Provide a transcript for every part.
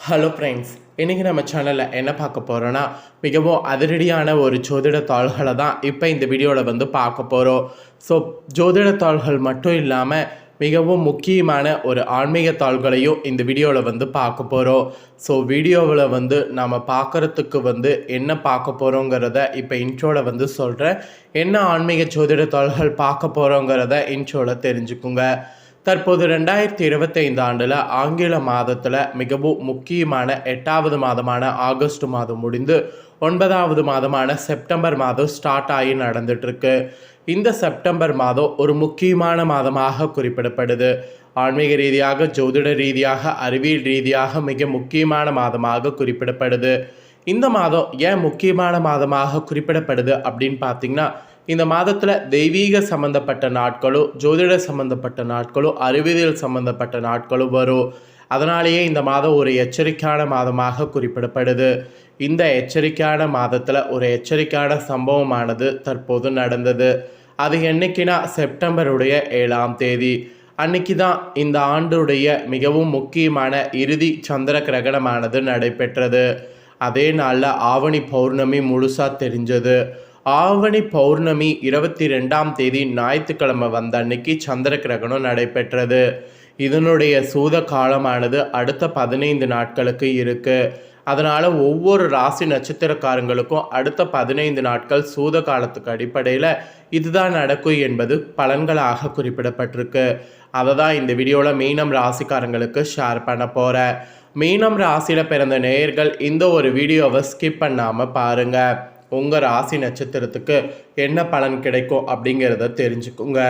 Hello friends, இன்றைக்கி நம்ம சேனலில் என்ன பார்க்க போகிறோன்னா மிகவும் அதிரடியான ஒரு ஜோதிட தாள்களை தான் இப்போ இந்த வீடியோவில் பார்க்க போகிறோம். ஸோ ஜோதிட தாள்கள் மட்டும் இல்லாமல் மிகவும் முக்கியமான ஒரு ஆன்மீக தாள்களையும் இந்த வீடியோவில் பார்க்க போகிறோம். ஸோ வீடியோவில் நம்ம பார்க்குறதுக்கு என்ன பார்க்க போகிறோங்கிறத இப்போ இன்ட்ரோவில் சொல்கிறேன். என்ன ஆன்மீக ஜோதிட தாள்கள் பார்க்க போகிறோங்கிறத இன்ட்ரோவில் தெரிஞ்சுக்குங்க. தற்போது 2025 ஆண்டில் ஆங்கில மாதத்தில் மிகவும் முக்கியமான 8வது மாதமான ஆகஸ்ட் மாதம் முடிந்து 9வது மாதமான செப்டம்பர் மாதம் ஸ்டார்ட் ஆகி நடந்துட்டுருக்கு. இந்த செப்டம்பர் மாதம் ஒரு முக்கியமான மாதமாக குறிப்பிடப்படுது. ஆன்மீக ரீதியாக, ஜோதிட ரீதியாக, அறிவியல் ரீதியாக மிக முக்கியமான மாதமாக குறிப்பிடப்படுது. இந்த மாதம் ஏன் முக்கியமான மாதமாக குறிப்பிடப்படுது அப்படின்னு பார்த்தீங்கன்னா, இந்த மாதத்தில் தெய்வீக சம்மந்தப்பட்ட நாட்களும், ஜோதிட சம்மந்தப்பட்ட நாட்களும், அறிவியல் சம்மந்தப்பட்ட நாட்களும் வரும். அதனாலேயே இந்த மாதம் ஒரு எச்சரிக்கையான மாதமாக குறிப்பிடப்படுது. இந்த எச்சரிக்கையான மாதத்தில் ஒரு எச்சரிக்கையான சம்பவமானது தற்போது நடந்தது. அது என்னைக்குன்னா செப்டம்பருடைய 7ஆம் தேதி அன்னைக்கு தான் இந்த ஆண்டுடைய மிகவும் முக்கியமான இறுதி சந்திர கிரகணமானது நடைபெற்றது. அதே நாளில் ஆவணி பௌர்ணமி முழுசாக தெரிஞ்சது. ஆவணி பௌர்ணமி 22ஆம் தேதி ஞாயிற்றுக்கிழமை வந்த அன்னைக்கு சந்திர கிரகணம் நடைபெற்றது. இதனுடைய சூத காலமானது அடுத்த 15 நாட்களுக்கு இருக்குது. அதனால் ஒவ்வொரு ராசி நட்சத்திரக்காரங்களுக்கும் அடுத்த 15 நாட்கள் சூத காலத்துக்கு அடிப்படையில் இதுதான் நடக்கும் என்பது பலன்களாக குறிப்பிடப்பட்டிருக்கு. அதை தான் இந்த வீடியோவில் மீனம் ராசிக்காரங்களுக்கு ஷேர் பண்ண போகிறேன். மீனம் ராசியில் பிறந்த நேயர்கள் இந்த ஒரு வீடியோவை ஸ்கிப் பண்ணாமல் பாருங்கள். உங்கள் ராசி நட்சத்திரத்துக்கு என்ன பலன் கிடைக்கும் அப்படிங்கிறத தெரிஞ்சுக்குங்க.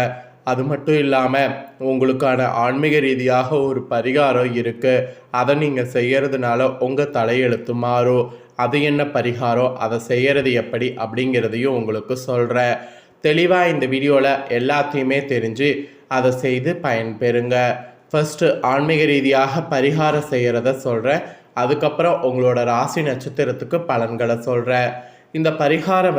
அது மட்டும் இல்லாமல் உங்களுக்கான ஆன்மீக ரீதியாக ஒரு பரிகாரம் இருக்குது. அதை நீங்கள் செய்கிறதுனால உங்கள் தலையெழுத்து மாறும். அது என்ன பரிகாரம், அதை செய்கிறது எப்படி அப்படிங்கிறதையும் உங்களுக்கு சொல்கிறேன். தெளிவாக இந்த வீடியோவில் எல்லாத்தையுமே தெரிஞ்சு அதை செய்து பயன்பெறுங்க. ஃபஸ்ட்டு ஆன்மீக ரீதியாக பரிகாரம் செய்கிறத சொல்கிறேன். அதுக்கப்புறம் உங்களோட ராசி நட்சத்திரத்துக்கு பலன்களை சொல்கிறேன். இந்த பரிகாரம்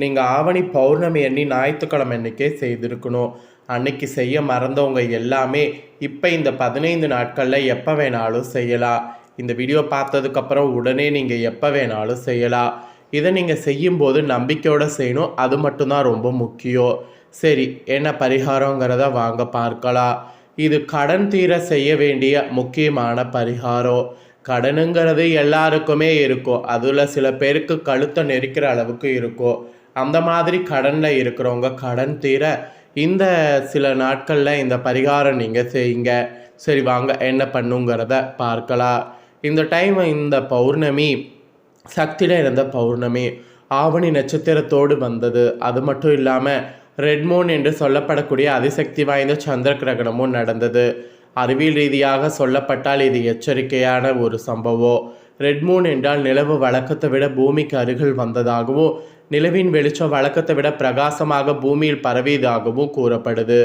நீங்கள் ஆவணி பௌர்ணமி அன்னி ஞாயிற்றுக்கிழமை அன்றைக்கே செய்திருக்கணும். அன்னைக்கு செய்ய மறந்தவங்க எல்லாமே இப்போ இந்த 15 நாட்களில் எப்போ வேணாலும் செய்யலாம். இந்த வீடியோ பார்த்ததுக்கப்புறம் உடனே நீங்கள் எப்போ வேணாலும் செய்யலாம். இதை நீங்கள் செய்யும்போது நம்பிக்கையோடு செய்யணும். அது மட்டும்தான் ரொம்ப முக்கியம். சரி, என்ன பரிகாரங்கிறத வாங்க பார்க்கலாம். இது கடன் தீர செய்ய வேண்டிய முக்கியமான பரிகாரம். கடனுங்கிறது எல்லாருக்குமே இருக்கும். அதில் சில பேருக்கு கழுத்தை நெரிக்கிற அளவுக்கு இருக்கும். அந்த மாதிரி கடனில் இருக்கிறவங்க கடன் தீர இந்த சில நாட்களில் இந்த பரிகாரம் நீங்கள் செய்யுங்க. சரி, வாங்க என்ன பண்ணுங்கிறத பார்க்கலாம். இந்த டைம் இந்த பௌர்ணமி சக்தியில் இருந்த பௌர்ணமி ஆவணி நட்சத்திரத்தோடு வந்தது. அது மட்டும் இல்லாமல் ரெட் மூன் என்று சொல்லப்படக்கூடிய அதிசக்தி வாய்ந்த சந்திர கிரகணமும் நடந்தது. அறிவியல் ரீதியாக சொல்லப்பட்டால் இது எச்சரிக்கையான ஒரு சம்பவம். ரெட் மூன் என்றால் நிலவு வழக்கத்தை விட பூமிக்கு அருகில் வந்ததாகவும், நிலவின் வெளிச்சம் வழக்கத்தை விட பிரகாசமாக பூமியில் பரவியதாகவும் கூறப்படுது.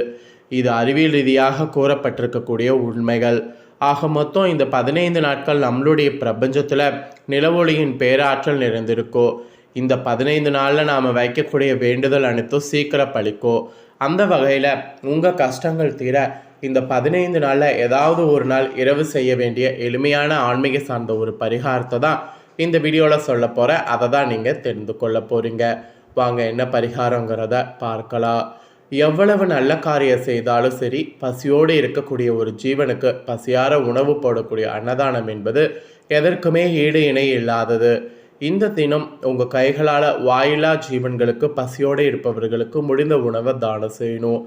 இது அறிவியல் ரீதியாக கூறப்பட்டிருக்கக்கூடிய உண்மைகள். ஆக மொத்தம் இந்த 15 நாட்கள் நம்மளுடைய பிரபஞ்சத்தில் நிலவொளியின் பேராற்றல் நிறைந்திருக்கும். இந்த 15 நாளில் நாம் வைக்கக்கூடிய வேண்டுதல் அனைத்தும் சீக்கிரம் பழிக்கும். அந்த வகையில் உங்கள் கஷ்டங்கள் தீர இந்த 15 நாளில் ஏதாவது ஒரு நாள் இரவு செய்ய வேண்டிய எளிமையான ஆன்மீக சார்ந்த ஒரு பரிகாரத்தை தான் இந்த வீடியோவில் சொல்ல போகிறேன். அதை தான் நீங்கள் தெரிந்து கொள்ள போகிறீங்க. வாங்க என்ன பரிகாரங்கிறத பார்க்கலாம். எவ்வளவு நல்ல காரியம் செய்தாலும் சரி, பசியோடு இருக்கக்கூடிய ஒரு ஜீவனுக்கு பசியார உணவு போடக்கூடிய அன்னதானம் என்பது எதற்குமே ஈடு இணை இல்லாதது. இந்த தினம் உங்கள் கைகளால் வாயிலா ஜீவன்களுக்கு, பசியோடு இருப்பவர்களுக்கு முடிந்த உணவை தானம் செய்யணும்.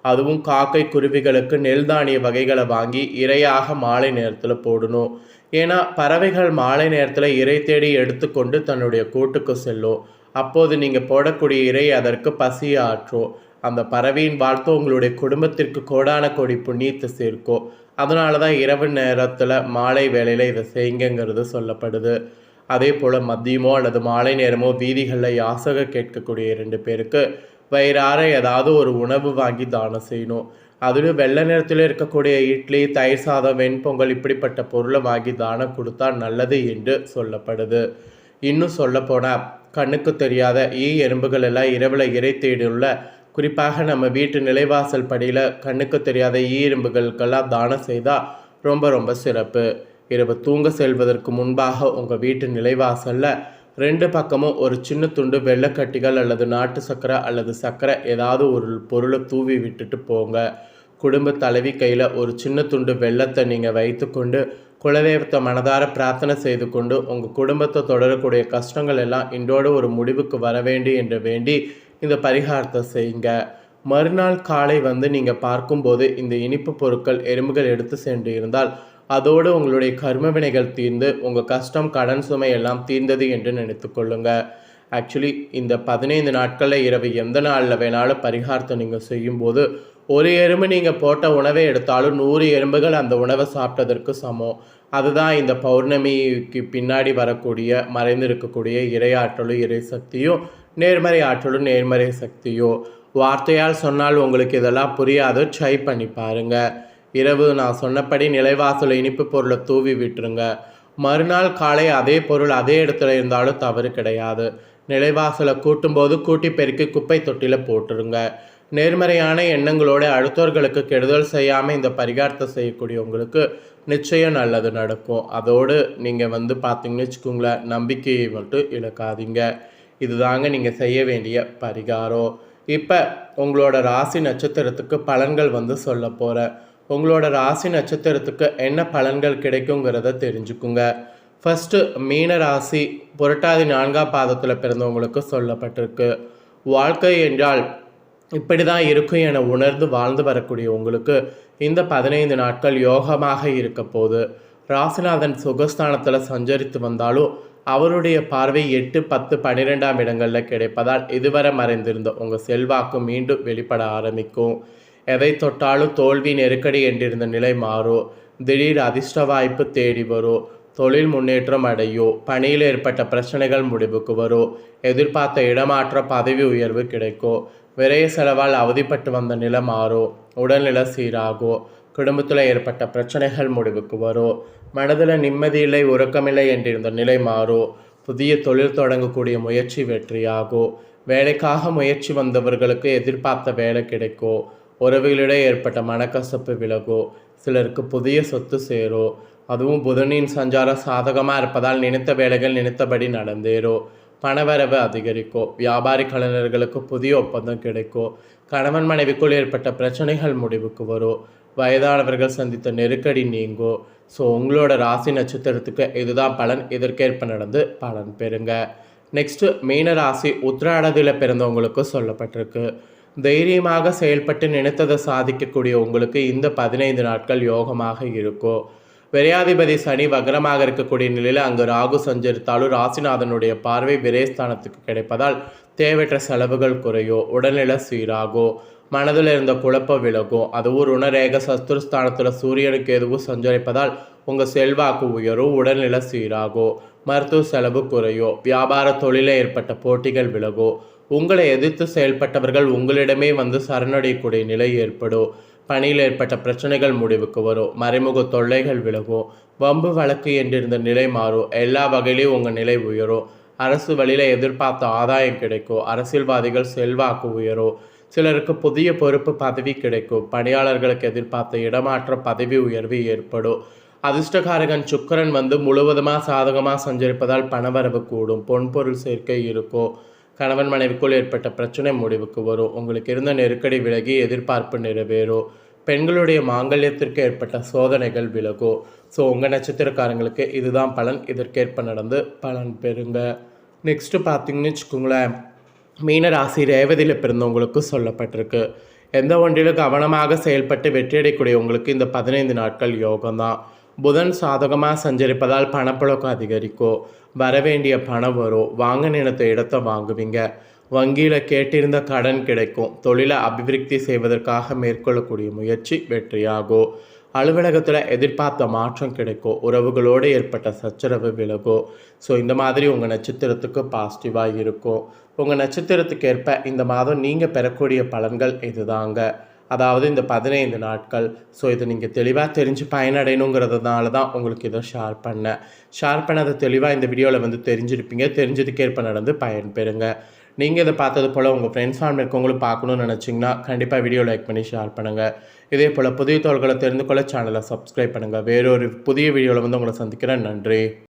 அதுவும் காக்கை குருவிகளுக்கு நெல் தானிய வகைகளை வாங்கி இரையாக மாலை நேரத்தில் போடணும். ஏன்னா பறவைகள் மாலை நேரத்தில் இரை தேடி எடுத்துக்கொண்டு தன்னுடைய கூட்டுக்கு செல்லும். அப்போது நீங்கள் போடக்கூடிய இரை அதற்கு பசியை ஆற்றும். அந்த பறவையின் வாழ்த்து உங்களுடைய குடும்பத்திற்கு கோடான கோடி புண்ணியத்தை சேர்க்கும். அதனால தான் இரவு நேரத்தில் மாலை வேளையில் இதை செய்யுங்கிறது சொல்லப்படுது. அதே போல் மதியமோ அல்லது மாலை நேரமோ வீதிகளில் யாசக கேட்கக்கூடிய 2 பேருக்கு வயிறார ஏதாவது ஒரு உணவு வாங்கி தானம் செய்யணும். அதுவும் வெள்ளை நிறத்தில் இருக்கக்கூடிய இட்லி, தயிர் சாதம், வெண்பொங்கல் இப்படிப்பட்ட பொருளை வாங்கி தானம் கொடுத்தா நல்லது என்று சொல்லப்படுது. இன்னும் சொல்லப்போனால் கண்ணுக்கு தெரியாத எறும்புகள் எல்லாம் இரவில் இறை தேடியுள்ள, குறிப்பாக நம்ம வீட்டு நிலைவாசல் படியில் கண்ணுக்கு தெரியாத எறும்புகளுக்கெல்லாம் தானம் செய்தால் ரொம்ப ரொம்ப சிறப்பு. இரவு தூங்க செல்வதற்கு முன்பாக உங்கள் வீட்டு நிலைவாசலில் 2 பக்கமும் ஒரு சின்ன துண்டு வெள்ளைக்கட்டிகள் அல்லது நாட்டு சர்க்கரை அல்லது சர்க்கரை ஏதாவது ஒரு பொருளை தூவி விட்டுட்டு போங்க. குடும்ப தலைவி கையில் ஒரு சின்ன துண்டு வெள்ளத்தை நீங்கள் வைத்துக்கொண்டு குலதெய்வத்தை மனதார பிரார்த்தனை செய்து கொண்டு உங்கள் குடும்பத்தை தொடரக்கூடிய கஷ்டங்கள் எல்லாம் இன்றோடு ஒரு முடிவுக்கு வர வேண்டும் என்று வேண்டி இந்த பரிகாரத்தை செய்யுங்க. மறுநாள் காலை நீங்கள் பார்க்கும்போது இந்த இனிப்பு பொருட்கள் எறும்புகள் எடுத்து சென்று இருந்தால் அதோடு உங்களுடைய கர்ம வினைகள் தீர்ந்து உங்கள் கஷ்டம் கடன் சுமை எல்லாம் தீர்ந்தது என்று நினைத்து கொள்ளுங்க. ஆக்சுவலி இந்த 15 நாட்களில் இரவு எந்த நாளில் வேணாலும் பரிகாரத்தை நீங்கள் செய்யும்போது ஒரு எறும்பு நீங்கள் போட்ட உணவை எடுத்தாலும் 100 எறும்புகள் அந்த உணவை சாப்பிட்டதற்கு சமம். அதுதான் இந்த பௌர்ணமிக்கு பின்னாடி வரக்கூடிய மறைந்திருக்கக்கூடிய இறையாற்றலும் இறை சக்தியும் நேர்மறை ஆற்றலும் நேர்மறை சக்தியும். வார்த்தையால் சொன்னால் உங்களுக்கு இதெல்லாம் புரியாது, ட்ரை பண்ணி பாருங்கள். இரவு நான் சொன்னபடி நிலைவாசல் இனிப்பு பொருளை தூவி விட்டுருங்க. மறுநாள் காலை அதே பொருள் அதே இடத்துல இருந்தாலும் தவறு கிடையாது. நிலைவாசலை கூட்டும்போது கூட்டி பெருக்கி குப்பை தொட்டியில் போட்டுருங்க. நேர்மறையான எண்ணங்களோடு அடுத்தவர்களுக்கு கெடுதல் செய்யாமல் இந்த பரிகாரத்தை செய்யக்கூடியவங்களுக்கு நிச்சயம் நல்லது நடக்கும். அதோடு நீங்கள் பார்த்தீங்கன்னு வச்சுக்கோங்களேன், நம்பிக்கையை மட்டும் இழக்காதீங்க. இதுதாங்க நீங்கள் செய்ய வேண்டிய பரிகாரம். இப்போ உங்களோட ராசி நட்சத்திரத்துக்கு பலன்கள் சொல்ல போகிறேன். உங்களோட ராசி நட்சத்திரத்துக்கு என்ன பலன்கள் கிடைக்குங்கிறத தெரிஞ்சுக்குங்க. ஃபஸ்ட்டு மீன ராசி புரட்டாதி 4ஆம் பாதத்தில் பிறந்தவங்களுக்கு சொல்லப்பட்டிருக்கு. வாழ்க்கை என்றால் இப்படி தான் இருக்கும் என உணர்ந்து வாழ்ந்து வரக்கூடிய உங்களுக்கு இந்த 15 நாட்கள் யோகமாக இருக்க போது. ராசிநாதன் சுகஸ்தானத்தில் சஞ்சரித்து வந்தாலும் அவருடைய பார்வை 8, 10, 12ஆம் இடங்களில் கிடைப்பதால் இதுவரை மறைந்திருந்த உங்கள் செல்வாக்கு மீண்டும் வெளிப்பட ஆரம்பிக்கும். எதை தொட்டாலும் தோல்வி நெருக்கடி என்றிருந்த நிலை மாறும். திடீர் அதிர்ஷ்ட வாய்ப்பு தேடி வரும். தொழில் முன்னேற்றம் அடையும். பணியில் ஏற்பட்ட பிரச்சனைகள் முடிவுக்கு வரும். எதிர்பார்த்த இடமாற்ற பதவி உயர்வு கிடைக்கும். விரைய செலவால் அவதிப்பட்டு வந்த நிலை மாறும். உடல்நிலை சீராகும். குடும்பத்தில் ஏற்பட்ட பிரச்சனைகள் முடிவுக்கு வரும். மனதில் நிம்மதியில்லை உறக்கமில்லை என்றிருந்த நிலை மாறும். புதிய தொழில் தொடங்கக்கூடிய முயற்சி வெற்றியாகும். வேலைக்காக முயற்சி வந்தவர்களுக்கு எதிர்பார்த்த வேலை கிடைக்கும். உறவுகளிடையே ஏற்பட்ட மனக்கசப்பு விலகும். சிலருக்கு புதிய சொத்து சேரும். அதுவும் புதனின் சஞ்சாரம் சாதகமாக இருப்பதால் நினைத்த வேலைகள் நினைத்தபடி நடந்தேறும். பணவரவு அதிகரிக்கும். வியாபாரி கலைஞர்களுக்கு புதிய ஒப்பந்தம் கிடைக்கும். கணவன் மனைவிக்குள் ஏற்பட்ட பிரச்சனைகள் முடிவுக்கு வரும். வயதானவர்கள் சந்தித்த நெருக்கடி நீங்கும். ஸோ உங்களோட ராசி நட்சத்திரத்துக்கு இதுதான் பலன். இதற்கேற்ப நடந்து பலன் பெறுங்க. நெக்ஸ்ட்டு மீன ராசி உத்திராடத்தில் பிறந்தவங்களுக்கு சொல்லப்பட்டிருக்கு. தைரியமாக செயல்பட்டு நினைத்ததை சாதிக்கக்கூடிய உங்களுக்கு இந்த 15 நாட்கள் யோகமாக இருக்கும். விரையாதிபதி சனி வக்ரமாக இருக்கக்கூடிய நிலையில் அங்கு ராகு சஞ்சரித்தாலும் ராசிநாதனுடைய பார்வை விரயஸ்தானத்துக்கு கிடைப்பதால் தேவையற்ற செலவுகள் குறையும். உடல்நிலை சீராகும். மனதில் இருந்த குழப்பம் விலகும். அதுவும் ருணரேக சத்துருஸ்தானத்தில் சூரியனுக்கு எதுவும் சஞ்சரிப்பதால் உங்கள் செல்வாக்கு உயரும். உடல்நிலை சீராகும். மருத்துவ செலவு குறையும். வியாபார தொழிலில் ஏற்பட்ட போட்டிகள் விலகும். உங்களை எதிர்த்து செயல்பட்டவர்கள் உங்களிடமே சரணடையக்கூடிய நிலை ஏற்படும். பணியில் ஏற்பட்ட பிரச்சனைகள் முடிவுக்கு வரும். மறைமுக தொல்லைகள் விலகும். வம்பு வழக்கு என்றிருந்த நிலை மாறும். எல்லா வகையிலையும் உங்கள் நிலை உயரும். அரசு வழியில் எதிர்பார்த்த ஆதாயம் கிடைக்கும். அரசியல்வாதிகள் செல்வாக்கு உயரும். சிலருக்கு புதிய பொறுப்பு பதவி கிடைக்கும். பணியாளர்களுக்கு எதிர்பார்த்த இடமாற்ற பதவி உயர்வு ஏற்படும். அதிர்ஷ்டகாரகன் சுக்கிரன் முழுவதுமாக சாதகமாக சஞ்சரிப்பதால் பணவரவு கூடும். பொன்பொருள் சேர்க்கை இருக்கும். கணவன் மனைவிக்குள் ஏற்பட்ட பிரச்சனை முடிவுக்கு வரும். உங்களுக்கு இருந்த நெருக்கடி விலகி எதிர்பார்ப்பு நிறைவேறும். பெண்களுடைய மாங்கல்யத்திற்கு ஏற்பட்ட சோதனைகள் விலகும். ஸோ உங்கள் நட்சத்திரக்காரங்களுக்கு இதுதான் பலன். இதற்கேற்ப நடந்து பலன் பெறுங்க. நெக்ஸ்ட்டு பார்த்தீங்கன்னு வச்சுக்கோங்களேன், மீனராசி ரேவதியில் பிறந்தவங்களுக்கு சொல்லப்பட்டிருக்கு. எந்த ஒன்றிலும் கவனமாக செயல்பட்டு வெற்றியடையக்கூடிய உங்களுக்கு இந்த 15 நாட்கள் யோகம்தான். புதன் சாதகமாக சஞ்சரிப்பதால் பணப்புழக்கம் அதிகரிக்கும். வரவேண்டிய பணம் வரும். வாங்க நினைத்த இடத்தை வாங்குவீங்க. வங்கியில் கேட்டிருந்த கடன் கிடைக்கும். தொழிலை அபிவிருத்தி செய்வதற்காக மேற்கொள்ளக்கூடிய முயற்சி வெற்றியாகும். அலுவலகத்தில் எதிர்பார்த்த மாற்றம் கிடைக்கும். உறவுகளோடு ஏற்பட்ட சச்சரவு விலகும். ஸோ இந்த மாதிரி உங்கள் நட்சத்திரத்துக்கு பாசிட்டிவாக இருக்கும். உங்கள் நட்சத்திரத்துக்கு ஏற்ப இந்த மாதம் நீங்கள் பெறக்கூடிய பலன்கள் இதுதாங்க. அதாவது இந்த 15 நாட்கள். ஸோ இதை நீங்கள் தெளிவாக தெரிஞ்சு பயனடையணுங்கிறதுனால தான் உங்களுக்கு இதை ஷேர் பண்ணதை தெளிவாக இந்த வீடியோவில் தெரிஞ்சிருப்பீங்க. தெரிஞ்சதுக்கேற்ப நடந்து பயன்பெறுங்க. நீங்கள் இதை பார்த்தது போல் உங்கள் ஃப்ரெண்ட்ஸ் ஃபேமிலி இருக்கவங்களும் பார்க்கணுன்னு நினச்சிங்கன்னா கண்டிப்பாக வீடியோ லைக் பண்ணி ஷேர் பண்ணுங்கள். இதே போல் புதிய தகவல்களை தெரிந்து கொள்ள சேனலை சப்ஸ்கிரைப் பண்ணுங்கள். வேறொரு புதிய வீடியோவில் வந்து உங்களை சந்திக்கிறேன். நன்றி.